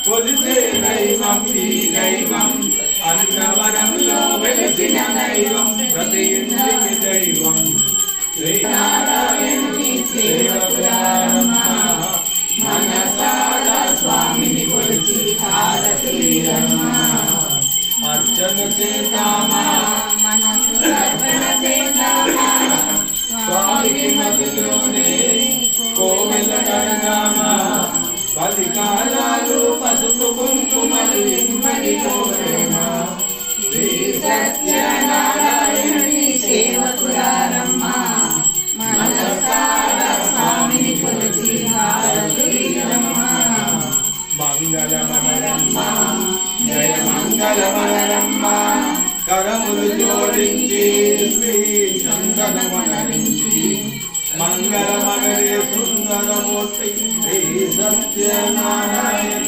కొలిసే దైవం ఈ దైవం అన్నవరంలో వెలిసిన దైవం ప్రతి ఇంటికి దైవం శ్రీనారాయణుని సేవకురారమ్మ మనసారా స్వామిని కొలిచి హారతిరమ్మ అర్చన చేద్దామా మనసు అర్పణ చేద్దామా స్వామికి మదిలోనే కోవెల కడదామా 10 కాలాలు పసుపు కుంకుమలు ఇమ్మడి కోరేమా శ్రీ సత్యనారాయణుని సేవకురారమ్మ మనసారా స్వామిని కొలిచి హారతిరమ్మ మంగళమరమ్మ జయ మంగళమరమ్మ కరములు జోడించి శ్రీ చందనమనరించి మంగళమగరే సుందరమూర్తి శ్రీ సత్యనారాయణ